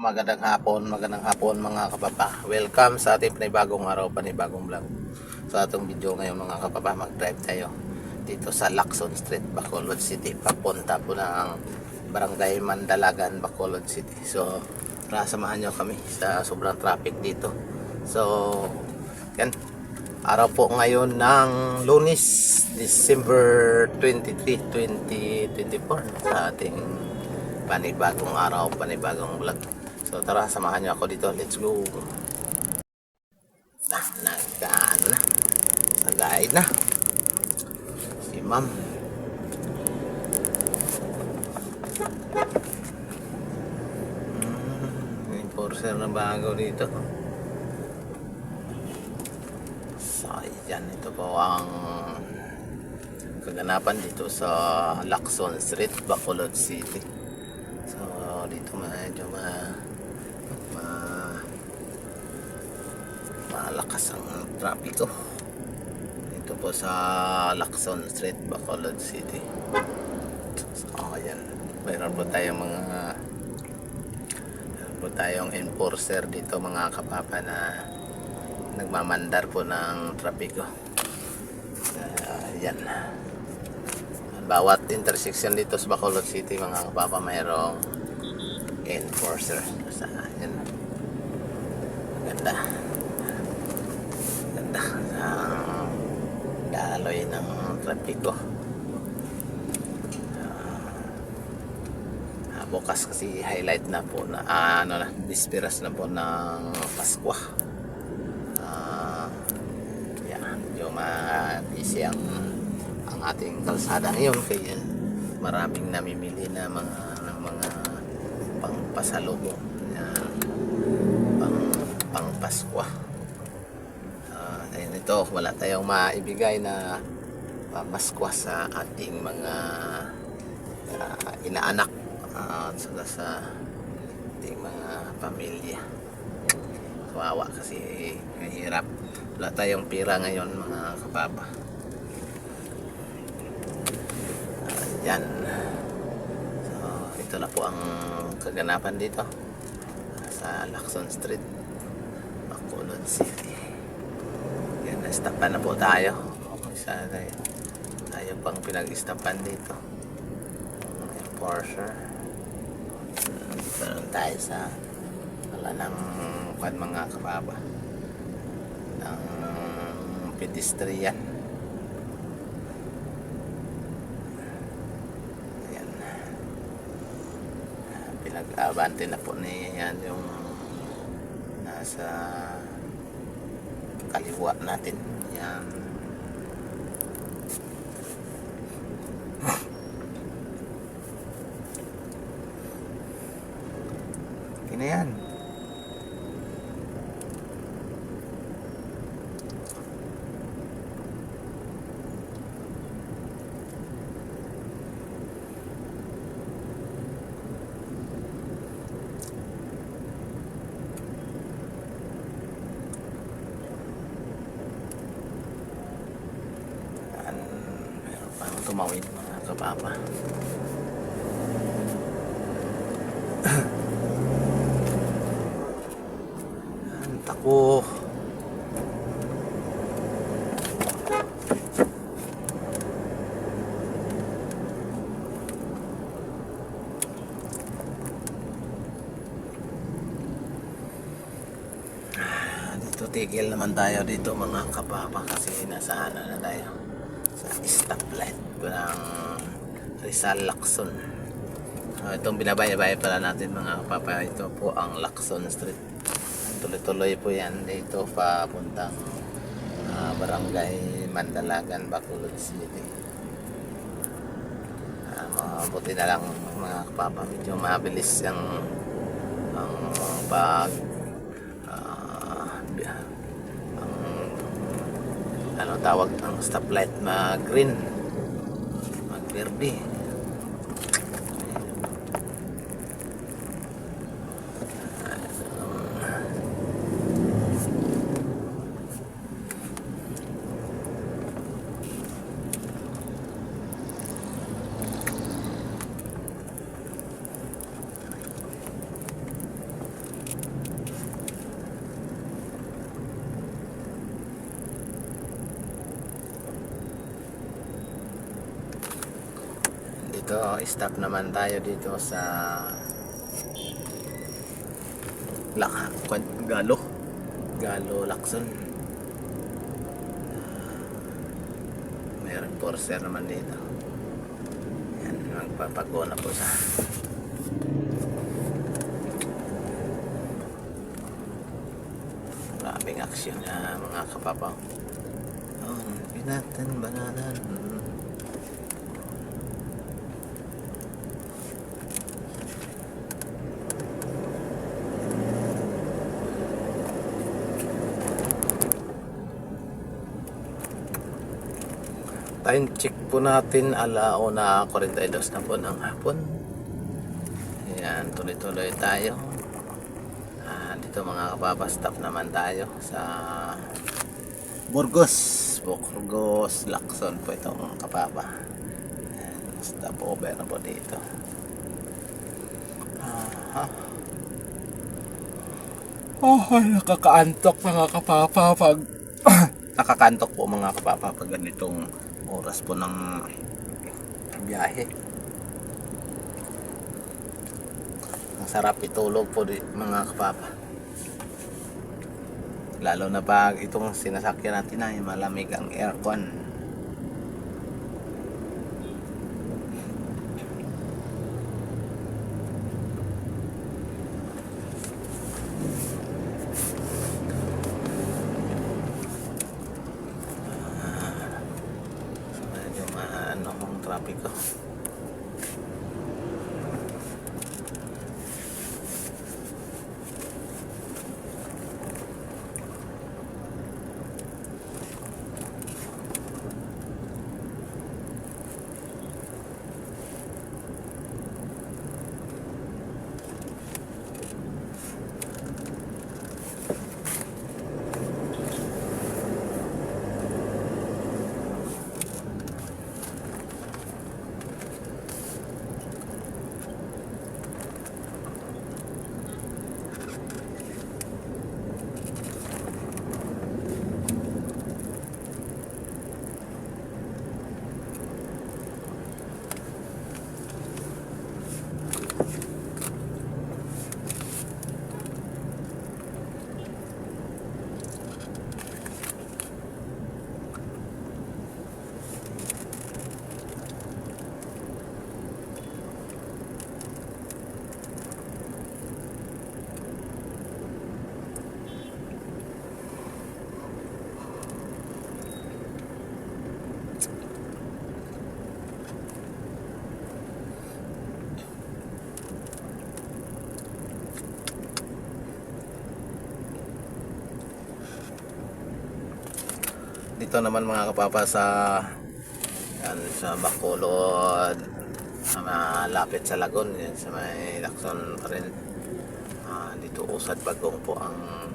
Magandang hapon mga kapapa. Welcome sa ating panibagong araw, panibagong vlog. Sa atong video ngayon mga kapapa, mag-drive tayo dito sa Lacson Street, Bacolod City. Papunta po ng Barangay Mandalagan, Bacolod City. So, tara samahan nyo kami sa sobrang traffic dito. So, yan. Araw po ngayon ng Lunes, December 23, 2024 sa ating panibagong araw, panibagong vlog. So tara, samahan niyo ako dito. Let's go. Nagkaan na. Nag-guide na. Si ma'am. Enforcer na bago dito. So yan, ito po ang kaganapan dito sa Lacson Street, Bacolod City. So dito medyo malakas ang trapiko dito po sa Lacson Street, Bacolod City. So ayan, mayroon po tayong enforcer dito mga kapapa na nagmamandar po ng trapiko. Ayan, bawat intersection dito sa Bacolod City mga kapapa mayroong enforcer. Sa ayan, ganda sa daloy ng trapiko. Bukas kasi highlight na po na disperas na po ng Pasko. Yan, medyo busy ang ating kalsada ngayon kaya maraming namimili na ng mga pangpasalubong pang Pasko. Ayun, ito wala tayong maibigay na pamaskwa sa ating mga inaanak at saka sa ating mga pamilya. Kawawa kasi mahirap, wala tayong pira ngayon mga kapapa. Yan, so ito na po ang kaganapan dito sa Lacson Street, Bacolod City. Stopan na po tayo. Okay, sana tayo pang pinag-stopan dito. Enforcer. Dito lang tayo sa wala ng mga kababa ng pedestrian. Ayan, pinag-abante na po niyan yung nasa kaliwa natin. Yan. Kina yan. Tumawid mga kapapa. Tako. Dito tigil naman tayo dito mga kapapa kasi nasa na tayo sa stoplight ng Rizal Lacson. Itong binabay-bay pala natin mga kapapa, ito po ang Lacson Street. Tuloy-tuloy po yan dito papuntang Barangay Mandalagan, Bacolod City. Mabuti na lang mga kapapa, medyo mabilis ang pag tawag ng stoplight, mag-green, mag-verde. Dito, stop naman tayo dito sa Galo, Lacson. Meron Corsair naman dito. Yan, magpapago na po sa maraming aksyon na mga kapapaw. Oh, pinatan bananan. Time check po natin 1:42 na po ng hapon. Ayan, tuloy-tuloy tayo. Dito mga kapapa, stop naman tayo sa Burgos, Lacson po ito mga kapapa. Ayan, stop over na po dito. Nakakaantok mga kapapa pag nakakaantok po mga kapapa pag ganitong oras po ng biyahe. Ang sarap itulog po mga kapapa, lalo na pag itong sinasakyan natin ay malamig ang aircon. Medyo maano ang trapiko. Dito naman mga kapapa sa Bacolod, malapit sa Lagon, yan, sa may Lacson pa rin. Dito Usad Bagong po ang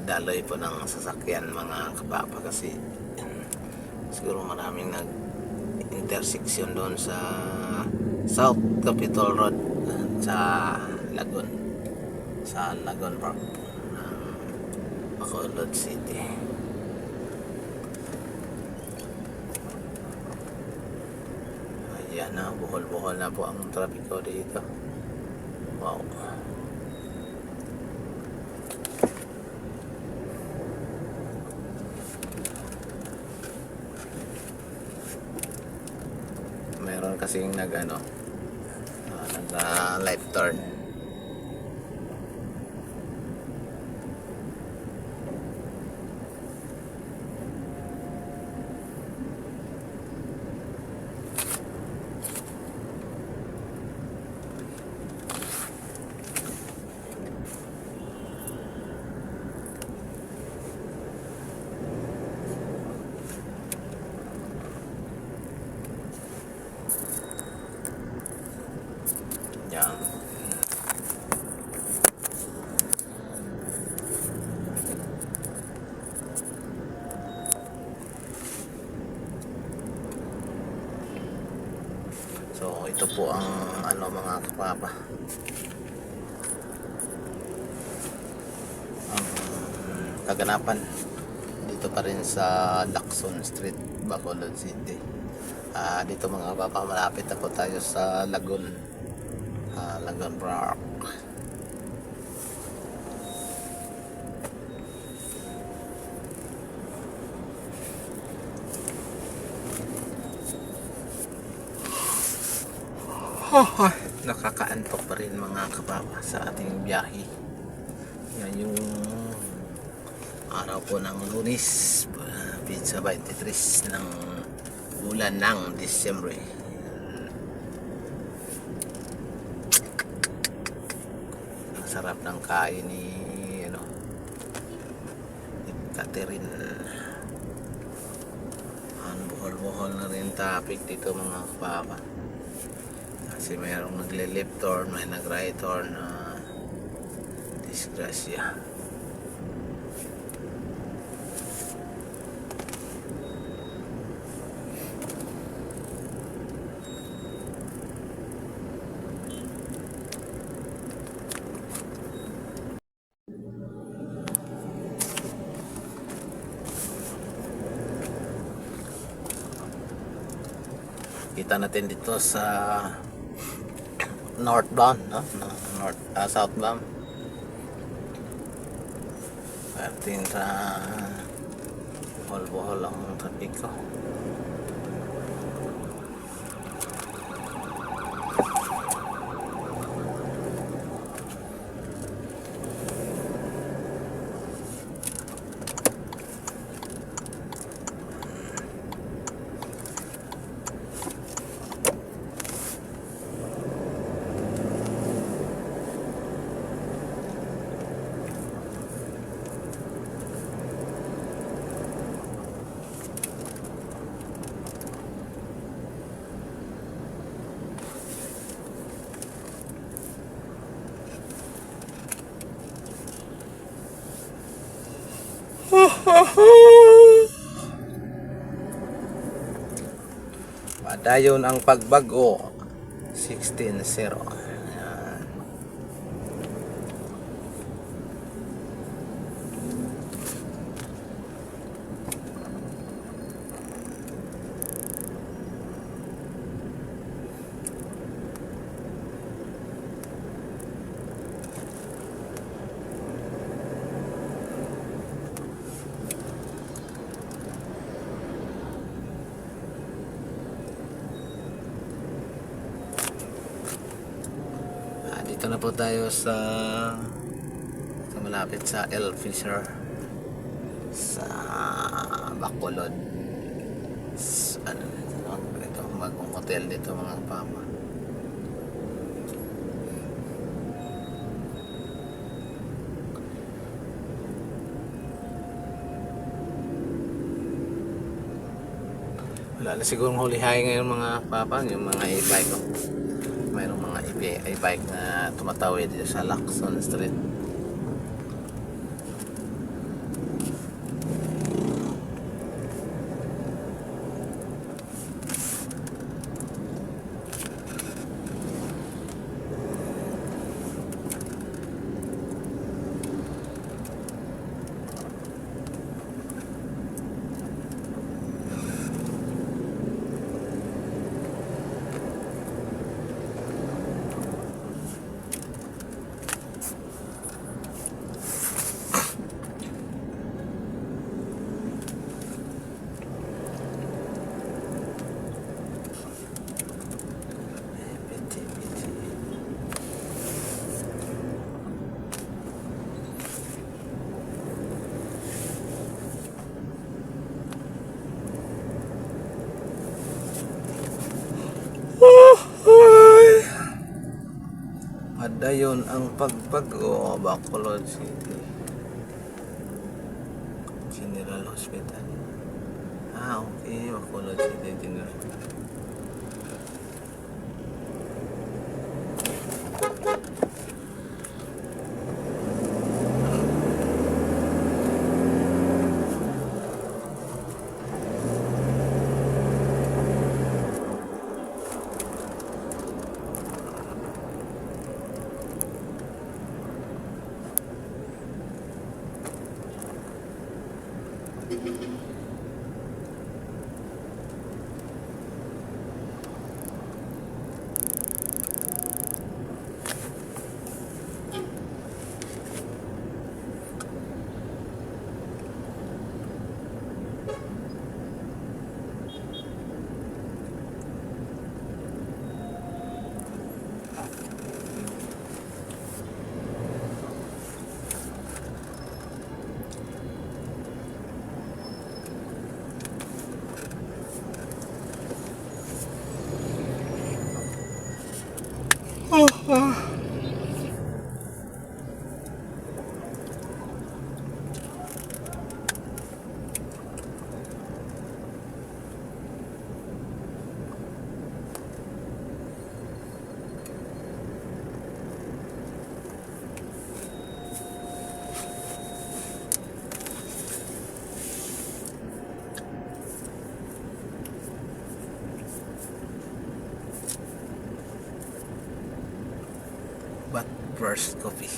daloy po ng sasakyan mga kapapa, kasi siguro maraming nag intersection doon sa South Capitol Road sa Lagon Park ng Bacolod City. Ayan na, buhol-buhol na po ang trapiko dito. Wow. Meron kasing nag left turn. Yan. So ito po ang mga kapapa, ang kaganapan dito pa rin sa Lacson Street, Bacolod City. Dito mga papa, malapit na po tayo sa Lagoon. Lagoon Park. Nakakaantok pa rin mga kapapa sa ating biyahe. Yan yung araw po ng Lunes, pizza 23 ng bulan ng Disyembre. Ang sarap ng kain ni Catherine. Ang buhol-buhol na rin topic dito mga kapapa. Kasi mayroong nagle-left turn, may nag-right turn na disgrasya. Kita natin dito sa northbound, no? Southbound. Ating sa buhol-buhol ang traffic ko. Padayon ang pagbago 16-0. Ayan. Dito na po tayo sa malapit sa El Fisher sa Bacolod. Ito bagong hotel dito mga papa. Wala na sigurong hulihay ngayon mga papa, yung mga e-bike ko. Mayroong mga e-bike na tumatawid dito sa Lacson Street. Padayon ang pagbago, Bacolod City General Hospital. Okay, Bacolod City General. First coffee.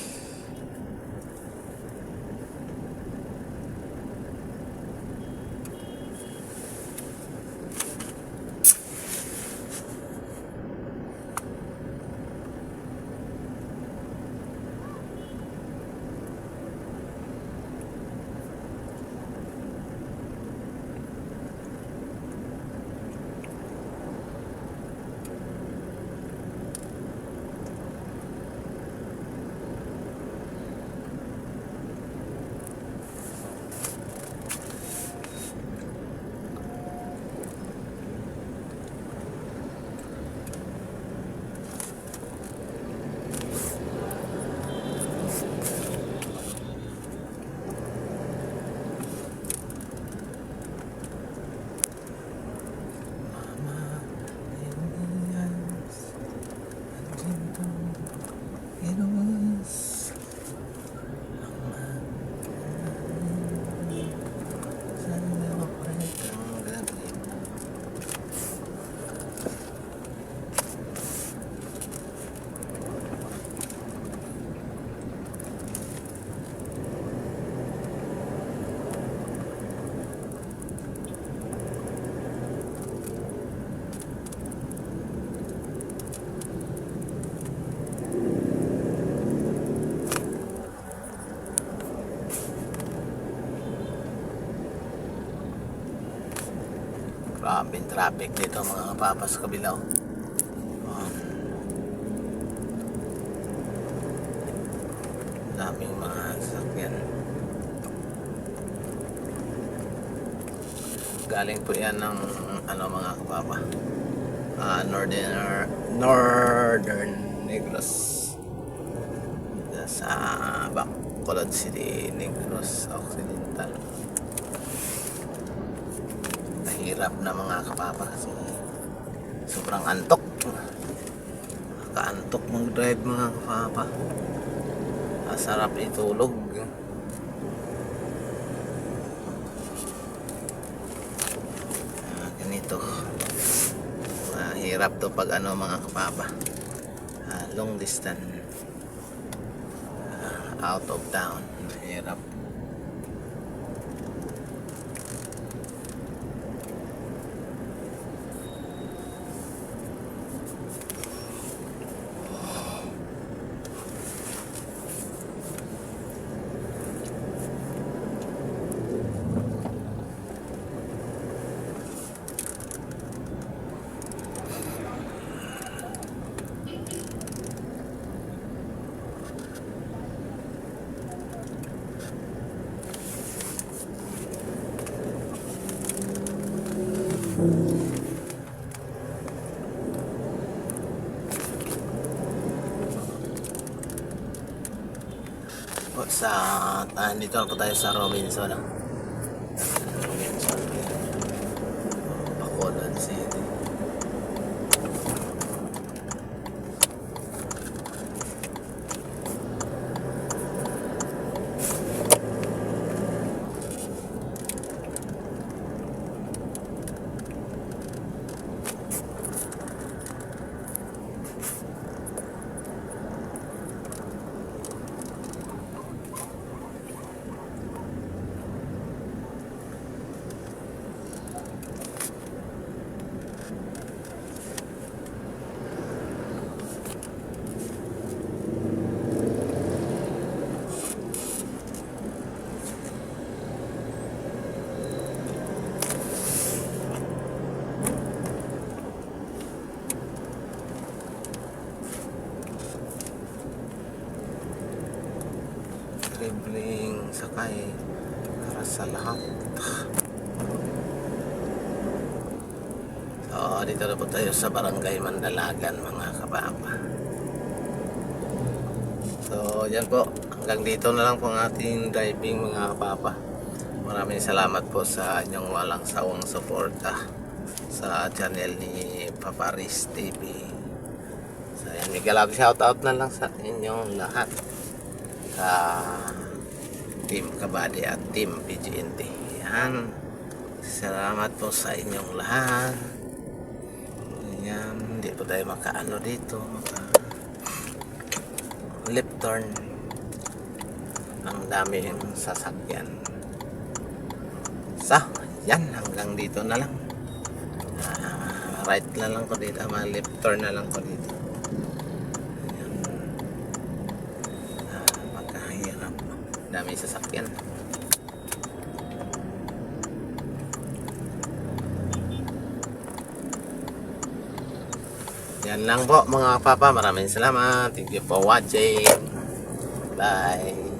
Grabe yung traffic dito mga kapapas kabilaw. Daming mga sasakyan. Galing po yan ng ano mga kapapa, Northern Negros sa Bacolod City, Negros Occidental. Hirap na mga kapapa kasi sobrang antok. Kaantok mag-drive mga kapapa. Masarap itulog. Ganito. Hirap to pag ano mga kapapa. Long distance. Out of town. Hirap. Dito na po tayo sa Robinson. Robinson. Bacolod City. Libreng sakay para sa lahat. So, dito na po tayo sa Barangay Mandalagan mga kapapa. So, yan po. Hanggang dito na lang po ang ating driving mga kapapa. Maraming salamat po sa inyong walang sawang suporta sa channel ni Papa Riz TV. So, yan. May galab shoutout na lang sa inyong lahat. Sa Team Kabady at Team PGNT. Yan. Salamat po sa inyong lahat. Yan. Hindi po tayo makaano dito. left turn. Ang dami yung sasakyan. So, yan. Hanggang dito na lang. Right na lang ko dito. Left turn na lang ko dito. Ayan. Magkahirap. Dami sasakyan. Yan lang po mga papa. Maraming salamat. Thank you for watching. Bye.